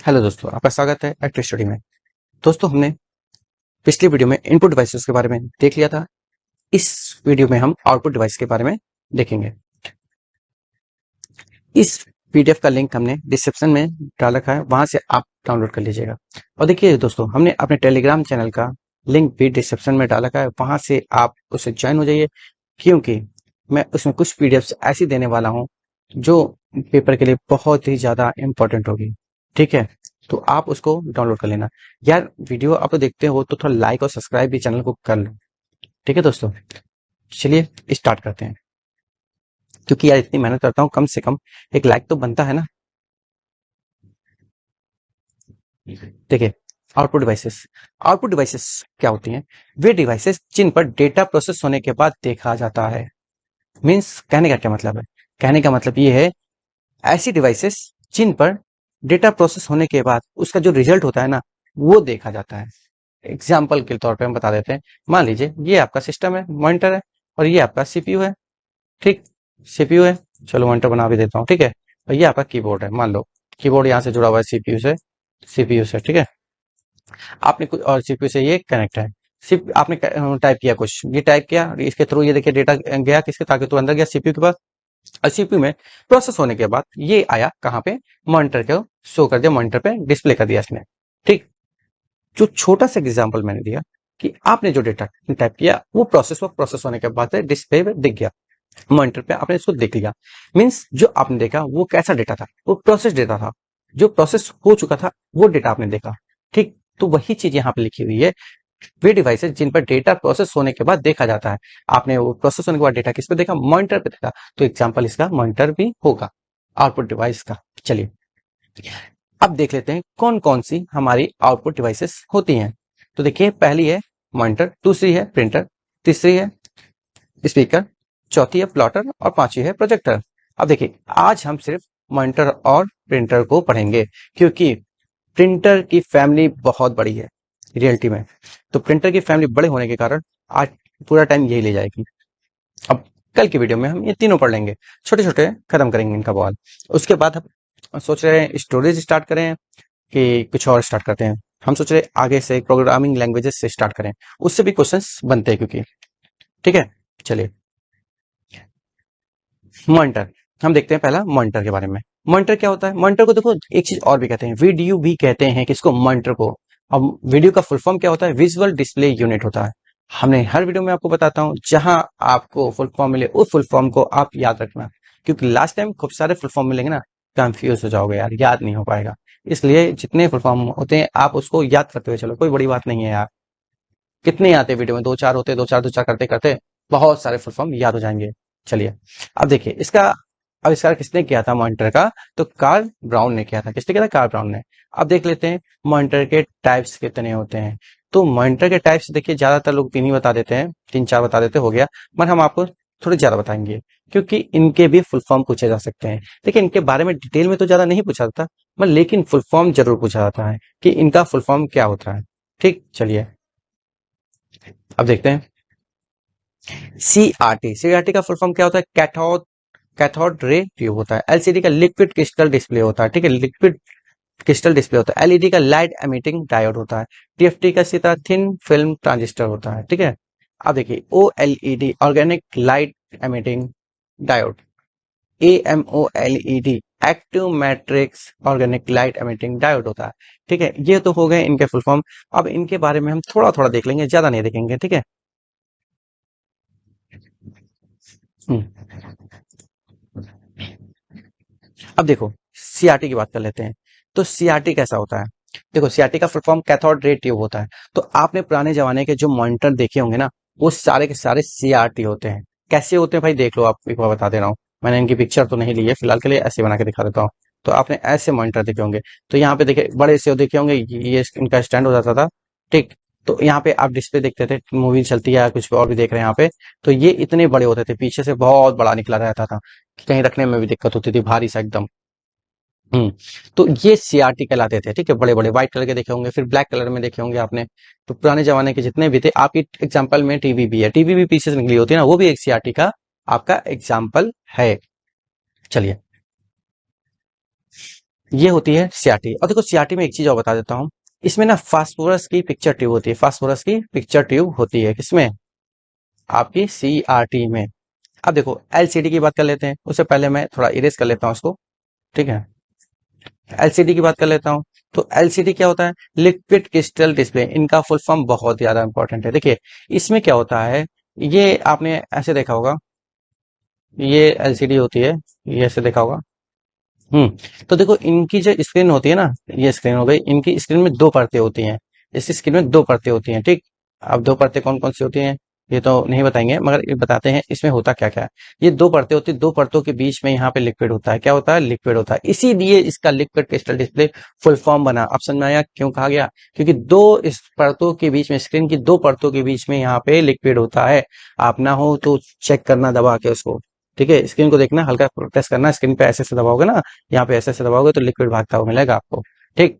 Hello दोस्तों, आपका स्वागत है एक्ट स्टडी में। दोस्तों, हमने पिछली वीडियो में इनपुट डिवाइसेस के बारे में देख लिया था। इस वीडियो में हम आउटपुट डिवाइस के बारे में देखेंगे। इस पीडीएफ का लिंक हमने डिस्क्रिप्शन में डाल रखा है, वहां से आप डाउनलोड कर लीजिएगा। और देखिए दोस्तों, हमने अपने टेलीग्राम चैनल का लिंक भी डिस्क्रिप्शन में डाल रखा है, वहां से आप उसे ज्वाइन हो जाइए, क्योंकि मैं उसमें कुछ पीडीएफ ऐसी देने वाला हूँ जो पेपर के लिए बहुत ही ज्यादा इंपॉर्टेंट होगी। ठीक है, तो आप उसको डाउनलोड कर लेना। यार, वीडियो आप देखते हो तो थोड़ा लाइक और सब्सक्राइब भी चैनल को कर लो। ठीक है दोस्तों, चलिए स्टार्ट करते हैं। क्योंकि यार इतनी मेहनत करता हूँ, कम से कम एक लाइक तो बनता है ना। देखिए, आउटपुट डिवाइसेस क्या होती हैं? वे डिवाइसेस जिन पर डेटा प्रोसेस होने के बाद देखा जाता है। मीन्स कहने का क्या मतलब है? कहने का मतलब ये है, ऐसी डिवाइसेस जिन पर डेटा प्रोसेस होने के बाद उसका जो रिजल्ट होता है ना, वो देखा जाता है। एग्जाम्पल के तौर पे हम बता देते हैं। मान लीजिए ये आपका सिस्टम है, मॉनिटर है, और ये आपका सीपीयू है। ठीक, सीपीयू है, चलो मॉनिटर बना भी देता हूँ। ठीक है, और ये आपका कीबोर्ड है। मान लो कीबोर्ड यहाँ से जुड़ा हुआ है सीपीयू से। ठीक है, आपने कुछ और सीपीयू से ये कनेक्ट है। सिर्फ आपने टाइप किया कुछ, ये टाइप किया, इसके थ्रू ये देखिए डेटा गया किसके, ताकि तो अंदर गया सीपीयू के पास। और सीपीयू में प्रोसेस होने के बाद ये आया कहाँ पे? मॉनिटर को शो कर दिया, मॉनिटर पे डिस्प्ले कर दिया इसने। ठीक, जो छोटा सा एग्जांपल मैंने दिया कि आपने जो डेटा टाइप किया वो प्रोसेस होने के बाद डिस्प्ले पे दिख गया, मॉनिटर पे आपने इसको देख लिया। मींस जो आपने देखा वो कैसा डेटा था? वो प्रोसेस डेटा था, जो प्रोसेस हो चुका था वो डेटा आपने देखा। ठीक, तो वही चीज यहाँ पे लिखी हुई है। वे डिवाइसेस जिन पर डेटा प्रोसेस होने के बाद देखा जाता है। आपने वो प्रोसेस होने के बाद डेटा किस पे देखा? मॉनिटर पे देखा, तो एग्जाम्पल इसका मॉनिटर भी होगा, आउटपुट डिवाइस का। चलिए अब देख लेते हैं कौन कौन सी हमारी आउटपुट डिवाइसेस होती हैं। तो देखिए, पहली है मॉनिटर, दूसरी है प्रिंटर, तीसरी है स्पीकर, चौथी है प्लॉटर और पांचवी है प्रोजेक्टर। अब देखिए, आज हम सिर्फ मॉनिटर और प्रिंटर को पढ़ेंगे, क्योंकि प्रिंटर की फैमिली बहुत बड़ी है रियलिटी में। तो प्रिंटर की फैमिली बड़े होने के कारण आज पूरा टाइम यही ले जाएगी। अब कल की वीडियो में हम ये तीनों पढ़ लेंगे, छोटे छोटे खत्म करेंगे इनका बवाल। उसके बाद हम सोच रहे हैं स्टोरेज स्टार्ट करें कि कुछ और स्टार्ट करते हैं। हम सोच रहे हैं आगे से प्रोग्रामिंग लैंग्वेजेस से स्टार्ट करें, उससे भी क्वेश्चंस बनते हैं क्योंकि। ठीक है, चलिए मॉनिटर हम देखते हैं। पहला मॉनिटर के बारे में। मॉनिटर क्या होता है? मॉनिटर को देखो, एक चीज और भी कहते हैं, वीडियो भी कहते हैं किसको? मॉनिटर को। अब वीडियो का फुल फॉर्म क्या होता है? विजुअल डिस्प्ले यूनिट होता है। हमने हर वीडियो में आपको बताता हूं, जहां आपको फुल फॉर्म मिले उस फुल फॉर्म को आप याद रखना, क्योंकि लास्ट टाइम खूब सारे फुल फॉर्म मिलेंगे ना, कंफ्यूज हो जाओगे यार, याद नहीं हो पाएगा। इसलिए जितने फुल फॉर्म होते हैं आप उसको याद करते हुए चलो, कोई बड़ी बात नहीं है यार। कितने आते वीडियो में? दो चार होते, दो चार करते करते बहुत सारे फुल फॉर्म याद हो जाएंगे। चलिए अब देखिए, इसका आविष्कार किसने किया था मॉनिटर का? तो कार्ल ब्राउन ने किया था। किसने किया था? कार्ल ब्राउन ने। अब देख लेते हैं मॉनिटर के टाइप्स कितने होते हैं। तो मॉनिटर के टाइप्स देखिए, ज्यादातर लोग तीन ही बता देते हैं, तीन चार बता देते हो गया, पर हम आपको थोड़े ज्यादा बताएंगे, क्योंकि इनके भी फुल फॉर्म पूछे जा सकते हैं। देखिए, इनके बारे में डिटेल में तो ज्यादा नहीं पूछा जाता, पर लेकिन फुल फॉर्म जरूर पूछा जाता है कि इनका फुल फॉर्म क्या होता है। ठीक, चलिए अब देखते हैं सीआरटी का फुल फॉर्म क्या होता है? कैथोड रे ट्यूब होता है। एलसीडी का लिक्विड क्रिस्टल डिस्प्ले होता है। ठीक है, लिक्विड क्रिस्टल डिस्प्ले होता है। एलईडी का लाइट एमिटिंग डायोड होता है। टीएफटी का सीधा थिन फिल्म ट्रांजिस्टर होता है। ठीक है, अब देखिए OLED organic light emitting diode. AMOLED active matrix organic light emitting diode होता है। ठीक है, ये तो हो गए इनके फुल फॉर्म। अब इनके बारे में हम थोड़ा थोड़ा देख लेंगे, ज्यादा नहीं देखेंगे। ठीक है, अब देखो सीआरटी की बात कर लेते हैं। तो सीआरटी कैसा होता है? देखो, सीआरटी का full form cathode ray tube होता है। तो आपने पुराने जमाने के जो मॉनिटर देखे होंगे ना, वो सारे के सारे सीआरटी होते हैं। कैसे होते हैं भाई? देख लो, आप एक बार बता दे रहा हूँ। मैंने इनकी पिक्चर तो नहीं ली है फिलहाल के लिए, ऐसे बना के दिखा देता हूँ। तो आपने ऐसे मॉनिटर देखे होंगे, तो यहाँ पे देखे बड़े से देखे होंगे, ये इनका स्टैंड हो जाता था। ठीक, तो यहाँ पे आप डिस्प्ले देखते थे, मूवी चलती है या कुछ और भी देख रहे हैं यहाँ पे, तो ये इतने बड़े होते थे, पीछे से बहुत बड़ा निकला रहता था, कहीं रखने में भी दिक्कत होती थी, भारी सा एकदम। हम्म, तो ये सीआरटी कहलाते थे। ठीक है, बड़े बड़े व्हाइट कलर के देखे होंगे, फिर ब्लैक कलर में देखे होंगे आपने। तो पुराने जमाने के जितने भी थे, आपकी एग्जांपल में टीवी भी है, टीवी भी पीछे से निकली होती है ना, वो भी एक सीआरटी का आपका एग्जाम्पल है। चलिए ये होती है सीआरटी। और देखो सीआरटी में एक चीज और बता देता हूँ, इसमें ना फास्फोरस की पिक्चर ट्यूब होती है, फास्फोरस की पिक्चर ट्यूब होती है किसमें, आपकी सीआरटी में। अब देखो एलसीडी की बात कर लेते हैं, उससे पहले मैं थोड़ा इरेज कर लेता हूँ उसको, ठीक है। एलसीडी की बात कर लेता हूँ। तो एलसीडी क्या होता है, लिक्विड क्रिस्टल डिस्प्ले, इनका फुल फॉर्म बहुत ज्यादा इंपॉर्टेंट है। देखिए इसमें क्या होता है, ये आपने ऐसे देखा होगा, ये एलसीडी होती है, ये ऐसे देखा होगा। तो देखो इनकी जो स्क्रीन होती है ना, ये स्क्रीन हो गई, इनकी स्क्रीन में दो परतें होती हैं। इस स्क्रीन में दो परतें होती हैं, ठीक। अब दो परतें कौन कौन सी होती हैं ये तो नहीं बताएंगे, मगर ये बताते हैं इसमें होता क्या क्या है। ये दो परतें होती हैं, दो परतों के बीच में यहाँ पे लिक्विड होता है, क्या होता है, लिक्विड होता है, इसीलिए इसका liquid crystal display full form बना। अब समझ में आया क्यों कहा गया, क्योंकि दो इस परतों के बीच में, स्क्रीन की दो परतों के बीच में यहाँ पे लिक्विड होता है। आप ना हो तो चेक करना दबा के उसको, ठीक है। स्क्रीन को देखना, हल्का प्रेस करना, स्क्रीन पे ऐसे से दबाओगे ना, यहाँ पे ऐसे दबाओगे तो लिक्विड भागता हुआ मिलेगा आपको, ठीक।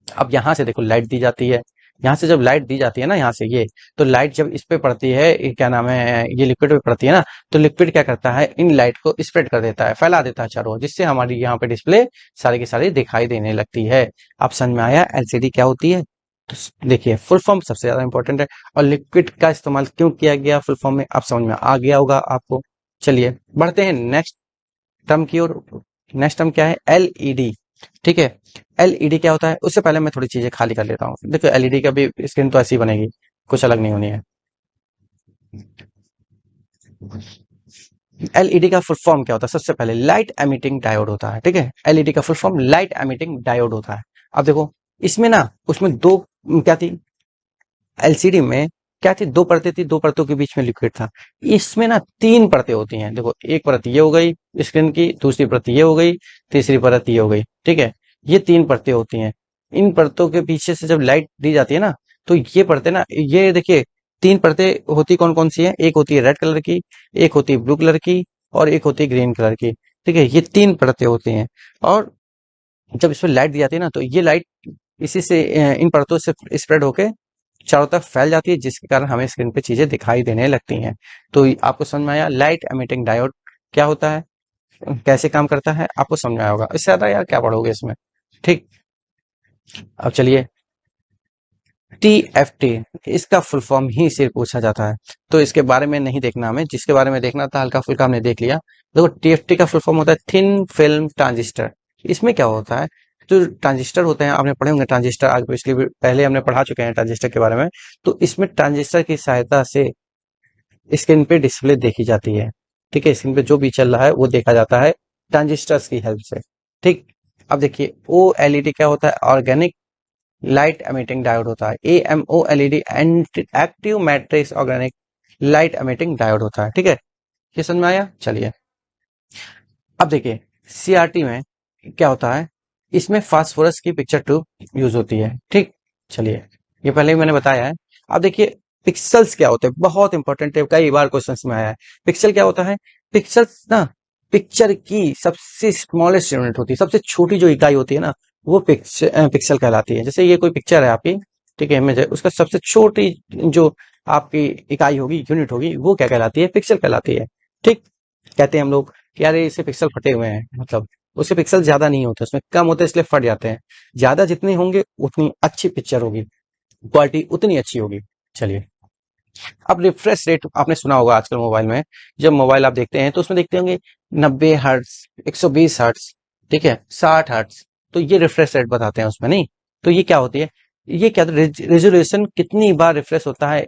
अब यहाँ से देखो लाइट दी जाती है, यहाँ से जब लाइट दी जाती है ना, यहाँ से ये, तो लाइट जब इस पे पड़ती है, क्या नाम है, ये लिक्विड पे पड़ती है ना, तो लिक्विड क्या करता है, इन लाइट को स्प्रेड कर देता है, फैला देता है चारों ओर, जिससे हमारी यहाँ पे डिस्प्ले सारी की सारी दिखाई देने लगती है। अब समझ में आया एलसीडी क्या होती है। तो देखिए फुल फॉर्म सबसे ज्यादा इंपॉर्टेंट है, और लिक्विड का इस्तेमाल क्यों किया गया फुल फॉर्म में, अब समझ में आ गया होगा आपको। चलिए बढ़ते हैं नेक्स्ट टर्म की ओर। नेक्स्ट टर्म क्या है, एलईडी, ठीक है। एलईडी क्या होता है, उससे पहले मैं थोड़ी चीजें खाली कर लेता हूँ। देखो एलईडी का भी स्क्रीन तो ऐसी बनेगी, कुछ अलग नहीं होनी है। एलईडी का फुल फॉर्म क्या होता है, सबसे पहले लाइट एमिटिंग डायोड होता है, ठीक है। एलईडी का full form light emitting diode होता है। अब देखो इसमें ना, उसमें दो क्या थी, एलसीडी में क्या थी, दो परतें थी, दो परतों के बीच में लिक्विड था। इसमें ना तीन परतें होती हैं, देखो एक परत ये हो गई स्क्रीन की, दूसरी परत ये हो गई, तीसरी परत ये हो गई, ठीक है। ये तीन परतें होती हैं। इन परतों के पीछे से जब लाइट दी जाती है ना, तो ये परतें ना, ये देखिए तीन परतें होती कौन कौन सी है, एक होती है रेड कलर की, एक होती है ब्लू कलर की, और एक होती है ग्रीन कलर की, ठीक है। ये तीन परतें होती हैं। और जब इसमें लाइट दी जाती है ना, तो ये लाइट इसी से इन परतों से स्प्रेड होके चारों तरफ फैल जाती है, जिसके कारण हमें स्क्रीन पे चीजें दिखाई देने लगती हैं। तो आपको समझ में आया लाइट एमिटिंग डायोड क्या होता है, कैसे काम करता है, आपको समझ में आया होगा। इससे ज्यादा यार क्या पढ़ोगे इसमें, ठीक। अब चलिए टीएफटी, इसका फुल फॉर्म ही सिर्फ पूछा जाता है, तो इसके बारे में नहीं देखना हमें, जिसके बारे में देखना था हल्का फुल्का हमने देख लिया। देखो टीएफटी का फुल फॉर्म होता है थिन फिल्म ट्रांजिस्टर। इसमें क्या होता है, जो ट्रांजिस्टर होते हैं आपने पढ़े होंगे ट्रांजिस्टर, आज पिछली पहले हमने पढ़ा चुके हैं ट्रांजिस्टर के बारे में। तो इसमें ट्रांजिस्टर की सहायता से स्क्रीन पे डिस्प्ले देखी जाती है, ठीक है। स्क्रीन पे जो भी चल रहा है वो देखा जाता है ट्रांजिस्टर्स की हेल्प से, ठीक। अब देखिए ओ एलईडी क्या होता है, ऑर्गेनिक लाइट एमिटिंग डायोड होता है। AMO LED active matrix organic light emitting diode होता है, ठीक है। ये समझ में आया। चलिए अब देखिए सीआरटी में क्या होता है, इसमें फास्फोरस की पिक्चर ट्यूब यूज होती है, ठीक। चलिए ये पहले ही मैंने बताया है। अब देखिए पिक्सल्स क्या होते हैं, बहुत इंपॉर्टेंट है, कई बार क्वेश्चन में आया है। पिक्सल क्या होता है, पिक्सल्स ना पिक्चर की सबसे स्मॉलेस्ट यूनिट होती है, सबसे छोटी जो इकाई होती है ना, वो पिक्सल कहलाती है। जैसे ये कोई पिक्चर है आपकी, ठीक है, इमेज है, उसका सबसे छोटी जो आपकी इकाई होगी, यूनिट होगी, वो क्या कहलाती है, पिक्सल कहलाती है, ठीक। कहते हैं हम लोग कि यार इससे पिक्सल फटे हुए हैं, मतलब उसके पिक्सल ज्यादा नहीं होते, उसमें कम होते हैं इसलिए फट जाते हैं। ज्यादा जितने होंगे उतनी अच्छी पिक्चर होगी, क्वालिटी उतनी अच्छी होगी। चलिए अब रिफ्रेश रेट आपने सुना होगा आजकल मोबाइल में, जब मोबाइल आप देखते हैं तो उसमें देखते होंगे 90 हर्ट्स, 120 हर्ट्स, ठीक है, 60 हर्ट्स। तो ये रिफ्रेश रेट बताते हैं उसमें, नहीं। तो ये क्या होती है, ये क्या रेजोल्यूशन कितनी बार रिफ्रेश होता है,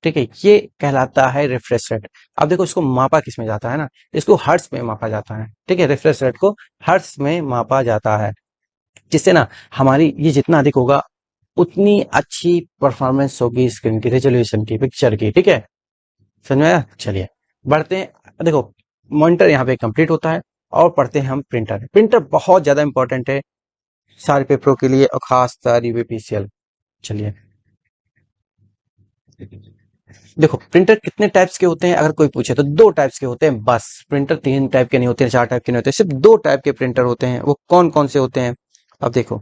ठीक है, ये कहलाता है रिफ्रेश रेट। अब देखो इसको मापा किस में जाता है ना, इसको हर्ट्स में मापा जाता है, ठीक है। रिफ्रेश रेट को हर्ट्स में मापा जाता है, जिससे ना हमारी ये जितना अधिक होगा उतनी अच्छी परफॉर्मेंस होगी स्क्रीन की, रेजोल्यूशन की, पिक्चर की, ठीक है। समझ में आया। चलिए बढ़ते हैं। देखो मॉनिटर यहाँ पे कंप्लीट होता है, और पढ़ते हैं हम प्रिंटर। प्रिंटर बहुत ज्यादा इंपॉर्टेंट है सारे पेपरों के लिए, और खास कर यूपीपीसीएल। चलिए देखो प्रिंटर कितने टाइप्स के होते हैं, अगर कोई पूछे तो दो टाइप्स के होते हैं बस। प्रिंटर तीन टाइप के नहीं होते, चार टाइप के नहीं होते, सिर्फ दो टाइप के प्रिंटर होते हैं। वो कौन कौन से होते हैं, अब देखो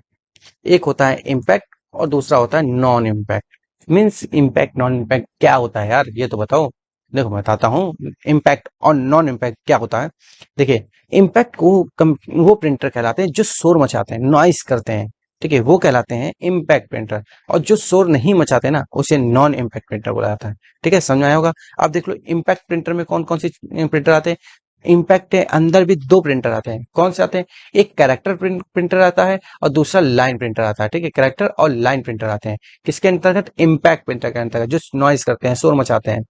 एक होता है इम्पैक्ट, और दूसरा होता है non impact. Means impact non impact क्या होता है यार, ये तो बताओ। देखो मैं बताता हूँ इम्पैक्ट और नॉन इम्पैक्ट क्या होता है। देखिए, इम्पैक्ट को वो प्रिंटर कहलाते हैं जो शोर मचाते हैं, नॉइस करते हैं, ठीक है, वो कहलाते हैं इम्पैक्ट प्रिंटर। और जो शोर नहीं मचाते ना, उसे नॉन इम्पैक्ट प्रिंटर बोला जाता है। ठीक है, समझ में आया होगा। आप देख लो इम्पैक्ट प्रिंटर में कौन कौन सी प्रिंटर आते हैं। इम्पैक्ट के अंदर भी दो प्रिंटर आते हैं। कौन से आते हैं? एक कैरेक्टर प्रिंटर आता है और दूसरा लाइन प्रिंटर आता है। ठीक है, कैरेक्टर और लाइन प्रिंटर आते हैं किसके अंतर्गत? इम्पैक्ट प्रिंटर के अंतर्गत, जो नॉइस करते हैं, शोर मचाते हैं।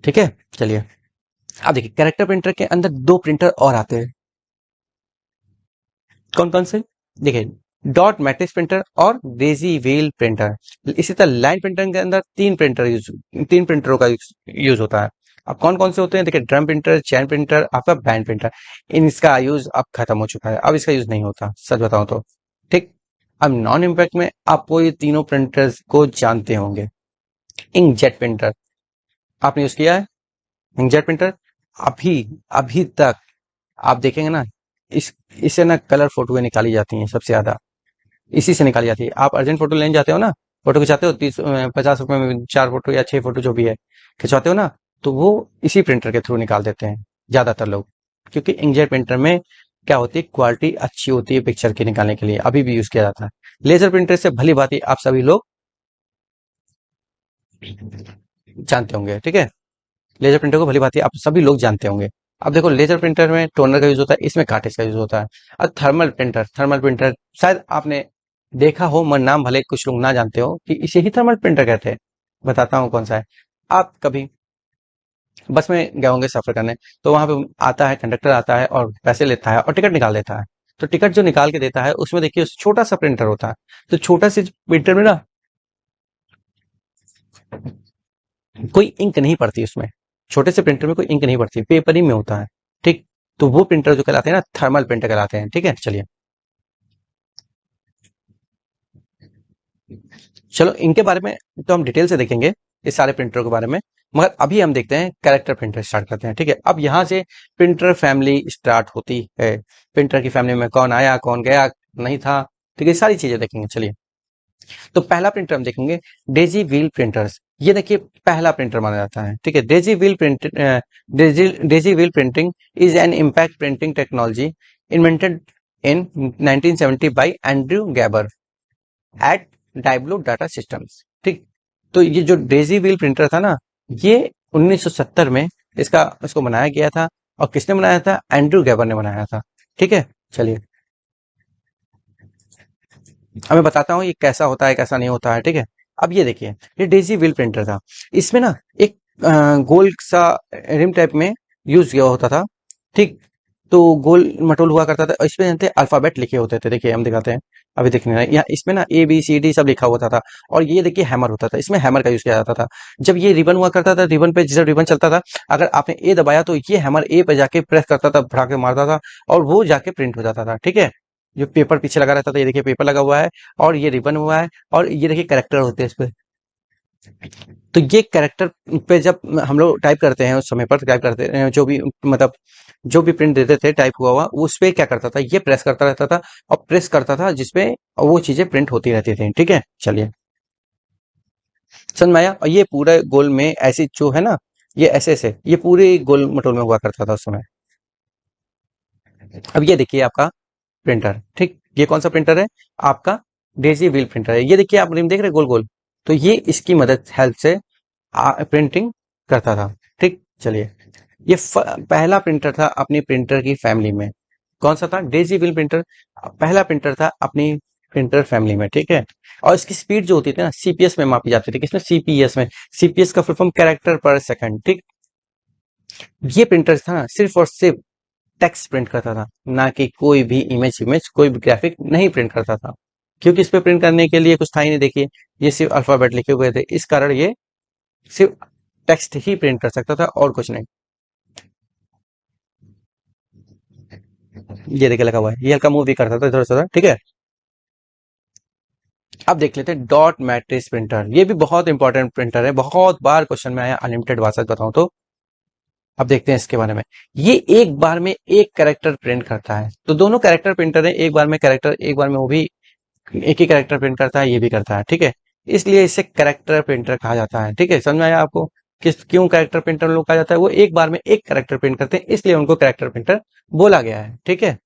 ठीक है, चलिए अब देखिए कैरेक्टर प्रिंटर के अंदर दो प्रिंटर और आते हैं। कौन कौन से? देखिए, डॉट मैट्रिक्स प्रिंटर और डेजी व्हील प्रिंटर। इसी तरह लाइन प्रिंटर के अंदर तीन प्रिंटरों का यूज होता है। अब कौन कौन से होते हैं? देखिए, ड्रम प्रिंटर, चैन प्रिंटर, आपका बैंड प्रिंटर। इसका यूज अब खत्म हो चुका है, अब इसका यूज नहीं होता, सच बताऊं तो। ठीक। अब नॉन इम्पैक्ट में आपको ये तीनों प्रिंटर्स को जानते होंगे। इंकजेट प्रिंटर आपने यूज किया है? इंकजेट प्रिंटर अभी अभी तक आप देखेंगे ना, इस इससे ना कलर फोटोएं निकाली जाती हैं सबसे ज्यादा। इसी से निकाली जाती है। आप अर्जेंट फोटो लेने जाते हो ना, फोटो खिंचाते हो, 50 रुपए में 4 फोटो या 6 फोटो जो भी है खिंचवाते हो ना, तो वो इसी प्रिंटर के थ्रू निकाल देते हैं ज्यादातर लोग। क्योंकि इंकजेट प्रिंटर में क्या होती है, क्वालिटी अच्छी होती है पिक्चर के निकालने के लिए, अभी भी यूज किया जाता है। लेजर प्रिंटर से भली भांति आप सभी लोग जानते होंगे। ठीक है, लेजर प्रिंटर को भली भांति आप सभी लोग जानते होंगे। अब देखो, लेजर प्रिंटर में टोनर का यूज होता है, इसमें कार्टेज का यूज होता है। और थर्मल प्रिंटर शायद आपने देखा हो, मगर नाम भले कुछ लोग ना जानते हो कि इसे ही थर्मल प्रिंटर कहते हैं। बताता हूँ कौन सा है। आप कभी बस में गए होंगे सफर करने, तो वहां पे आता है कंडक्टर, आता है और पैसे लेता है और टिकट निकाल देता है। तो टिकट जो निकाल के देता है उसमें देखिए छोटा सा प्रिंटर होता है। तो छोटा सी प्रिंटर में ना कोई इंक नहीं पड़ती उसमें। छोटे से प्रिंटर में कोई इंक नहीं पड़ती, पेपर ही में होता है। ठीक। तो वो प्रिंटर जो कहलाते हैं ना, थर्मल प्रिंटर कहलाते हैं। ठीक है, चलिए चलो इनके बारे में तो हम डिटेल से देखेंगे, इस सारे प्रिंटर के बारे में। मगर अभी हम देखते हैं कैरेक्टर प्रिंटर स्टार्ट करते हैं। ठीक है, अब यहाँ से प्रिंटर फैमिली स्टार्ट होती है। प्रिंटर की फैमिली में कौन आया, कौन गया, नहीं था। ठीक है, सारी चीजें देखेंगे। चलिए, तो पहला प्रिंटर हम देखेंगे, डेजी व्हील प्रिंटर्स। ये देखिए पहला प्रिंटर माना जाता है। ठीक है, daisy wheel printing is an impact printing technology invented in 1970 by Andrew Gabor at Diablo Data Systems. ठीक। तो ये जो डेजी व्हील प्रिंटर था ना, ये 1970 में इसको बनाया गया था। और किसने बनाया था? एंड्रयू गैबर ने बनाया था। ठीक है, चलिए अब मैं बताता हूँ ये कैसा होता है, कैसा नहीं होता है। ठीक है, अब ये देखिए, ये डेजी व्हील प्रिंटर था। इसमें ना एक गोल सा रिम टाइप में यूज किया होता था। ठीक। तो गोल मटोल हुआ करता था, और इसमें जानते अल्फाबेट लिखे होते थे। देखिए हम दिखाते हैं, अभी देखने हैं। यहाँ इसमें ना ABCD सब लिखा होता था। और ये देखिए हैमर होता था, इसमें हैमर का यूज किया जाता था। जब ये रिबन हुआ करता था, रिबन पे जब रिबन चलता था, अगर आपने ए दबाया तो ये हैमर ए पे जाके प्रेस करता था, भड़ा के मारता था, और वो जाके प्रिंट हो जाता था। ठीक है, जो पेपर पीछे लगा रहता था, ये देखिए पेपर लगा हुआ है, और ये रिबन हुआ है, और ये देखिए कैरेक्टर होते हैं इस पे। तो ये कैरेक्टर पे जब हम लोग टाइप करते हैं, उस समय पर टाइप करते हैं, जो भी मतलब जो भी प्रिंट देते थे टाइप हुआ हुआ, उस पे क्या करता था, ये प्रेस करता रहता था, और प्रेस करता था जिसपे वो चीजें प्रिंट होती रहती थी। ठीक है, चलिए समझ में आया। और ये पूरे गोल में ऐसी जो है ना, ये ऐसे ऐसे ये पूरे गोल मटोल में हुआ करता था उस समय। अब ये देखिए आपका प्रिंटर। ठीक, ये कौन सा प्रिंटर है? आपका डेजी व्हील प्रिंटर है। ये देखिए आप रिम देख रहे हैं, गोल गोल। तो ये इसकी मदद हेल्प से प्रिंटिंग करता था। ठीक, चलिए ये पहला प्रिंटर था अपनी प्रिंटर की फैमिली में। कौन सा था? डेजी व्हील प्रिंटर पहला प्रिंटर था अपनी प्रिंटर फैमिली में। ठीक है, और इसकी स्पीड जो होती थी ना, CPS में मापी जाती थी। किसमें? CPS में। CPS का फुल फॉर्म कैरेक्टर पर सेकंड। ठीक। ये प्रिंटर था ना, सिर्फ और सिर्फ टेक्स्ट प्रिंट करता था, ना कि कोई भी इमेज कोई भी ग्राफिक नहीं प्रिंट करता था। क्योंकि इस पे प्रिंट करने के लिए कुछ था ही नहीं। देखिए, ये सिर्फ अल्फाबेट लिखे हुए थे, इस कारण ये सिर्फ टेक्स्ट ही प्रिंट कर सकता था और कुछ नहीं। ये देखिए लगा हुआ है, ये हल्का मूव भी करता था इधर उधर। ठीक है, अब देख लेते हैं डॉट मैट्रिक्स प्रिंटर। ये भी बहुत इंपॉर्टेंट प्रिंटर है, बहुत बार क्वेश्चन में आया, अनलिमिटेड बार, सच बताऊं तो। अब देखते हैं इसके बारे में। ये एक बार में एक कैरेक्टर प्रिंट करता है। तो दोनों कैरेक्टर प्रिंटर है, एक बार में कैरेक्टर, एक बार में वो भी एक ही कैरेक्टर प्रिंट करता है, ये भी करता है। ठीक है, इसलिए इसे कैरेक्टर प्रिंटर कहा जाता है। ठीक है, समझ में आया आपको किस क्यों कैरेक्टर प्रिंटर लोग कहा जाता है? वो एक बार में एक कैरेक्टर प्रिंट करते हैं, इसलिए उनको कैरेक्टर प्रिंटर बोला गया है। ठीक है,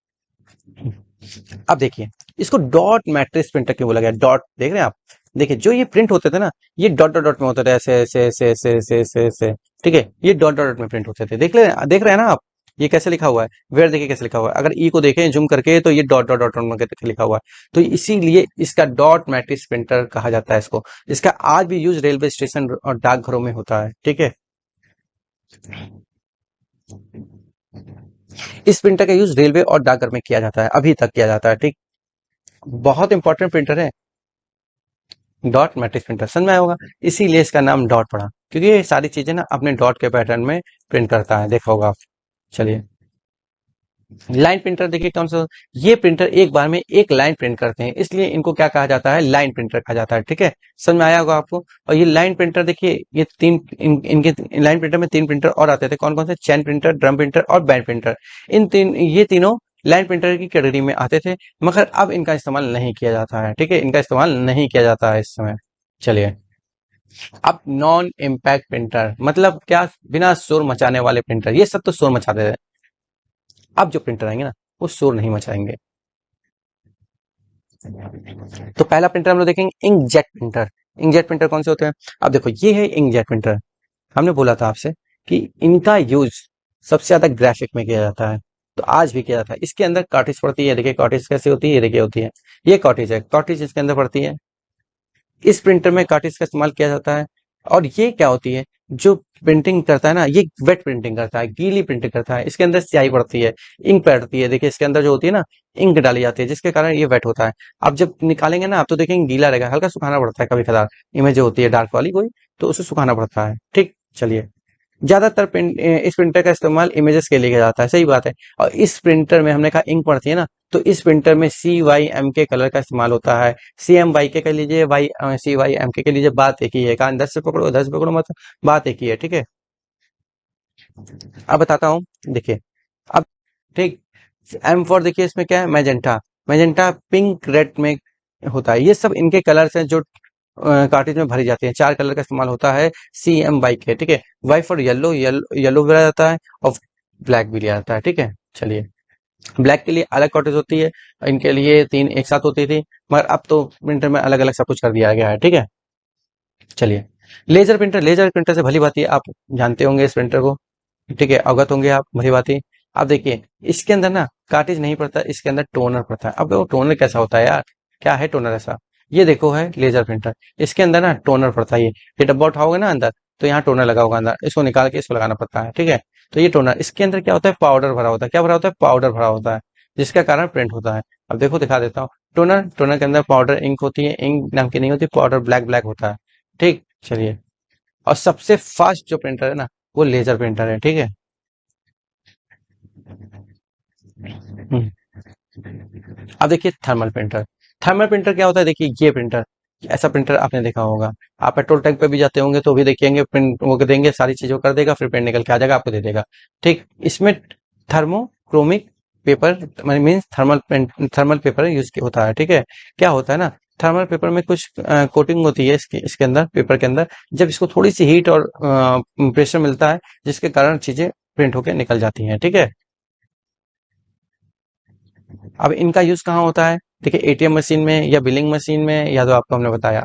अब देखिए इसको डॉट मैट्रिक्स प्रिंटर क्यों बोला गया? डॉट देख रहे हैं आप? देखिए जो ये प्रिंट होते थे ना, ये डॉट डॉट डॉट में होते थे, ऐसे ऐसे ऐसे ऐसे ऐसे ऐसे ऐसे। ठीक है, ये डॉट डॉट डॉट में प्रिंट होते थे। देख रहे हैं ना आप? ये कैसे लिखा हुआ है? वेयर देखिए कैसे लिखा हुआ है। अगर ई को देखें जूम करके तो ये डॉट डॉट डॉट में करके लिखा हुआ है। तो इसीलिए इसका डॉट मैट्रिक्स प्रिंटर कहा जाता है इसको। इसका आज भी यूज रेलवे स्टेशन और डाकघरों में होता है। ठीक है, इस प्रिंटर का यूज रेलवे और डाकघर में किया जाता है, अभी तक किया जाता है। ठीक, बहुत इंपॉर्टेंट प्रिंटर है डॉट मैट्रिक्स प्रिंटर, समझ में आया होगा। इसीलिए इसका नाम डॉट पड़ा, क्योंकि ये सारी चीजें ना अपने डॉट के पैटर्न में प्रिंट करता है, देखा होगा आप। चलिए, लाइन प्रिंटर देखिए कौन सा। ये प्रिंटर एक बार में एक लाइन प्रिंट करते हैं, इसलिए इनको क्या कहा जाता है? लाइन प्रिंटर कहा जाता है। ठीक है, समझ में आया होगा आपको। और ये लाइन प्रिंटर देखिए, ये इनके लाइन प्रिंटर में तीन प्रिंटर और आते थे, कौन कौन से? चैन प्रिंटर, ड्रम प्रिंटर और बैंड प्रिंटर। ये तीनों लाइन प्रिंटर की कैटेगरी में आते थे, मगर अब इनका इस्तेमाल नहीं किया जाता है। ठीक है, इनका इस्तेमाल नहीं किया जाता है इस समय। चलिए, अब नॉन इम्पैक्ट प्रिंटर मतलब क्या? बिना शोर मचाने वाले प्रिंटर। ये सब तो शोर मचाते थे, अब जो प्रिंटर आएंगे ना वो शोर नहीं मचाएंगे। तो पहला प्रिंटर हम लोग देखेंगे इंकजेट प्रिंटर। इंकजेट प्रिंटर कौन से होते हैं? अब देखो ये है इंकजेट प्रिंटर। हमने बोला था आपसे कि इनका यूज सबसे ज्यादा ग्राफिक में किया जाता है, तो आज भी किया जाता है। इसके अंदर कार्ट्रिज पड़ती है, देखिए कार्ट्रिज कैसे होती है, ये देखिए होती है। ये कार्ट्रिज है, कार्ट्रिज इसके अंदर पड़ती है। इस प्रिंटर में कार्ट्रिज का इस्तेमाल किया जाता है। और ये क्या होती है? जो प्रिंटिंग करता है ना, ये वेट प्रिंटिंग करता है, गीली प्रिंटिंग करता है। इसके अंदर स्याही पड़ती है, इंक पड़ती है, देखिए इसके अंदर जो होती है ना, इंक डाली जाती है, जिसके कारण ये वेट होता है। आप जब निकालेंगे ना आप तो देखेंगे गीला रहेगा, हल्का सुखाना पड़ता है कभी कदार। इमेज जो होती है डार्क वाली कोई, तो उसे सुखाना पड़ता है। ठीक, चलिए, ज्यादातर इस प्रिंटर का इस्तेमाल इमेजेस के लिए किया जाता है, सही बात है। और इस प्रिंटर में हमने कहा इंक पड़ती है ना, तो इस प्रिंटर में CYMK कलर का इस्तेमाल होता है। CMYK के लीजिए, CYMK के लीजिए, बात एक ही है। कान 10 से पकड़ो, 10 पकड़ो मत, बात एक ही है। ठीक है, अब बताता हूँ, देखिए। अब ठीक, M4 देखिए, इसमें क्या है? मैजेंटा। मैजेंटा पिंक रेड में होता है। ये सब इनके कलर्स हैं जो कार्ट्रिज में भरी जाती है। चार कलर का इस्तेमाल होता है CMYK। ठीक है, वाई फॉर येलो, येलो भी लिया जाता है और ब्लैक भी लिया जाता है। ठीक है, चलिए, ब्लैक के लिए अलग कार्ट्रिज होती है, इनके लिए तीन एक साथ होती थी, मगर अब तो प्रिंटर में अलग अलग सब कुछ कर दिया गया है। ठीक है, चलिए, लेजर प्रिंटर। लेजर प्रिंटर से भली भांति आप जानते होंगे इस प्रिंटर को। ठीक है, अवगत होंगे आप भली भांति। अब देखिए इसके अंदर ना कार्ट्रिज नहीं पड़ता, इसके अंदर टोनर पड़ता है। अब वो टोनर कैसा होता है यार? क्या है टोनर ऐसा? ये देखो है लेजर प्रिंटर, इसके अंदर ना टोनर पड़ता है। ये डब्बा उठाओगे ना अंदर, तो यहाँ टोनर लगा होगा अंदर, इसको निकाल के इसको लगाना पड़ता है। ठीक है, तो ये टोनर, इसके अंदर क्या होता है? पाउडर भरा होता है। क्या भरा होता है? पाउडर भरा होता है, जिसके कारण प्रिंट होता है। अब देखो दिखा देता हूँ। टोनर, टोनर के अंदर पाउडर इंक होती है, इंक नाम की नहीं होती, पाउडर ब्लैक ब्लैक होता है। ठीक, चलिए, और सबसे फास्ट जो प्रिंटर है ना, वो लेजर प्रिंटर है। ठीक है, हम्म, अब देखिए थर्मल प्रिंटर। थर्मल प्रिंटर क्या होता है? देखिए ये प्रिंटर, ऐसा प्रिंटर आपने देखा होगा। आप पेट्रोल टैंक पे भी जाते होंगे तो भी देखेंगे, प्रिंट वो देंगे, सारी चीजों कर देगा, फिर प्रिंट निकल के आ जाएगा, आपको दे देगा। ठीक, इसमें thermochromic paper means thermal paper use होता है। ठीक है, क्या होता है ना, थर्मल पेपर में कुछ कोटिंग होती है इसके अंदर, पेपर के अंदर। जब इसको थोड़ी सी हीट और प्रेशर मिलता है, जिसके कारण चीजें प्रिंट होकर निकल जाती हैं। ठीक है, अब इनका यूज कहाँ होता है? देखिए ATM मशीन में या बिलिंग मशीन में, या तो आपको हमने बताया।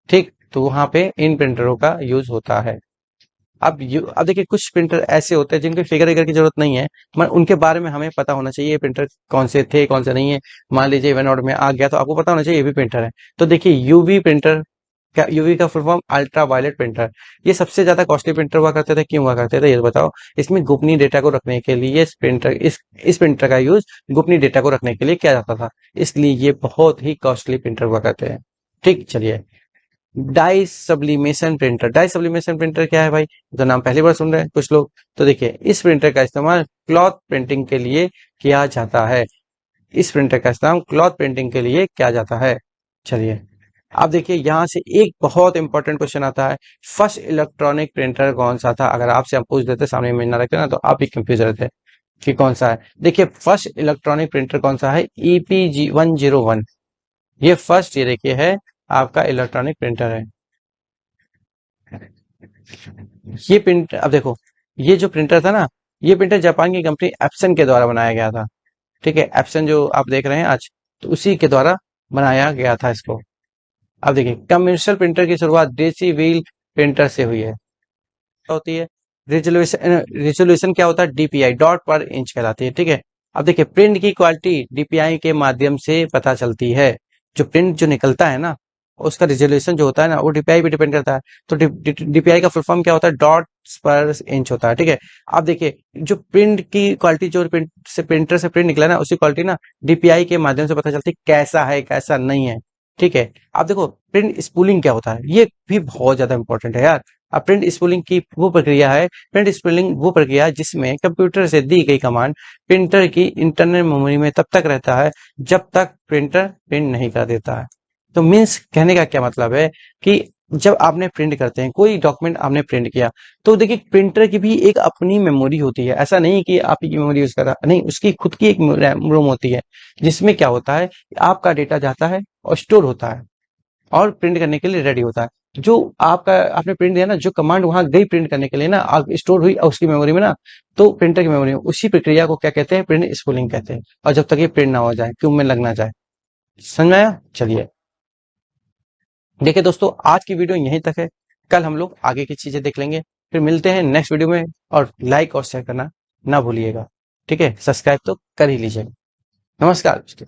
ठीक, तो वहां पे इन प्रिंटरों का यूज होता है। अब देखिए कुछ प्रिंटर ऐसे होते हैं जिनके फिगर फिगर की जरूरत नहीं है, मगर उनके बारे में हमें पता होना चाहिए ये प्रिंटर कौन से थे कौन से नहीं है। मान लीजिए इवन ऑर्डर में आ गया तो आपको पता होना चाहिए ये भी प्रिंटर है। तो देखिए यूवी प्रिंटर, क्या यूवी का full form? Ultra violet printer. ये सबसे ज्यादा कॉस्टली प्रिंटर हुआ करते थे, क्यों हुआ करते थे ये बताओ? इसमें गोपनीय डेटा को रखने के लिए इस प्रिंटर का यूज गोपनीय डेटा को रखने के लिए किया जाता था, इसलिए ये बहुत ही कॉस्टली प्रिंटर हुआ करते हैं। ठीक, चलिए, dye sublimation printer. Dye sublimation printer क्या है भाई? तो नाम पहली बार सुन रहे हैं कुछ लोग। तो देखिए इस प्रिंटर का इस्तेमाल क्लॉथ प्रिंटिंग के लिए किया जाता है। इस प्रिंटर का इस्तेमाल क्लॉथ प्रिंटिंग के लिए किया जाता है। चलिए, अब देखिए यहां से एक बहुत इंपॉर्टेंट क्वेश्चन आता है, फर्स्ट इलेक्ट्रॉनिक प्रिंटर कौन सा था? अगर आपसे हम पूछ देते सामने में ना रखते ना, तो आप भी कंफ्यूज रहते कि कौन सा है। देखिए फर्स्ट इलेक्ट्रॉनिक प्रिंटर कौन सा है? EPG 101। ये फर्स्ट, ये देखिए है आपका इलेक्ट्रॉनिक प्रिंटर है। ये प्रिंट, अब देखो, ये जो प्रिंटर था ना, ये प्रिंटर जापान की कंपनी एप्सन के द्वारा बनाया गया था। ठीक है, एप्सन जो आप देख रहे हैं आज, तो उसी के द्वारा बनाया गया था इसको। अब देखिए, कमर्शियल प्रिंटर की शुरुआत देसी व्हील प्रिंटर से हुई है। क्या होती है रिजोल्यूशन? रिजोल्यूशन क्या होता है? डीपीआई, डॉट पर इंच कहलाती है। ठीक है, अब देखिए, प्रिंट की क्वालिटी डीपीआई के माध्यम से पता चलती है। जो प्रिंट जो निकलता है ना, उसका रिजोल्यूशन जो होता है ना, वो डीपीआई पे डिपेंड करता है। तो डीपीआई का फुल फॉर्म क्या होता है? डॉट पर इंच होता है। ठीक है, अब देखिए, जो प्रिंट की क्वालिटी, जो प्रिंटर से प्रिंट निकला है ना, उसकी क्वालिटी ना डीपीआई के माध्यम से पता चलती है कैसा है कैसा नहीं है। ठीक है, अब देखो, प्रिंट स्पूलिंग क्या होता है, ये भी बहुत ज्यादा इंपॉर्टेंट है यार। अब प्रिंट स्पूलिंग की वो प्रक्रिया है, प्रिंट स्पूलिंग वो प्रक्रिया है जिसमें कंप्यूटर से दी गई कमांड प्रिंटर की इंटरनल मेमोरी में तब तक रहता है जब तक प्रिंटर प्रिंट नहीं कर देता है। तो मीन्स कहने का क्या मतलब है कि जब आपने प्रिंट करते हैं कोई डॉक्यूमेंट, आपने प्रिंट किया, तो देखिए प्रिंटर की भी एक अपनी मेमोरी होती है। ऐसा नहीं कि आप ही की मेमोरी यूज कर रहा, नहीं, उसकी खुद की एक रोम होती है जिसमें क्या होता है, आपका डेटा जाता है और स्टोर होता है और प्रिंट करने के लिए रेडी होता है। जो आपका आपने प्रिंट दिया ना, जो कमांड वहां गई प्रिंट करने के लिए ना, आप स्टोर हुई उसकी मेमोरी में ना, तो प्रिंटर की मेमोरी में, उसी प्रक्रिया को क्या कहते हैं? प्रिंट स्पूलिंग कहते हैं। और जब तक ये प्रिंट ना हो जाए, क्यों में लग ना जाए। समझ में आया? चलिए, देखिए दोस्तों, आज की वीडियो यहीं तक है। कल हम लोग आगे की चीजें देख लेंगे। फिर मिलते हैं नेक्स्ट वीडियो में, और लाइक और शेयर करना ना भूलिएगा। ठीक है, सब्सक्राइब तो कर ही लीजिएगा। नमस्कार दोस्तों।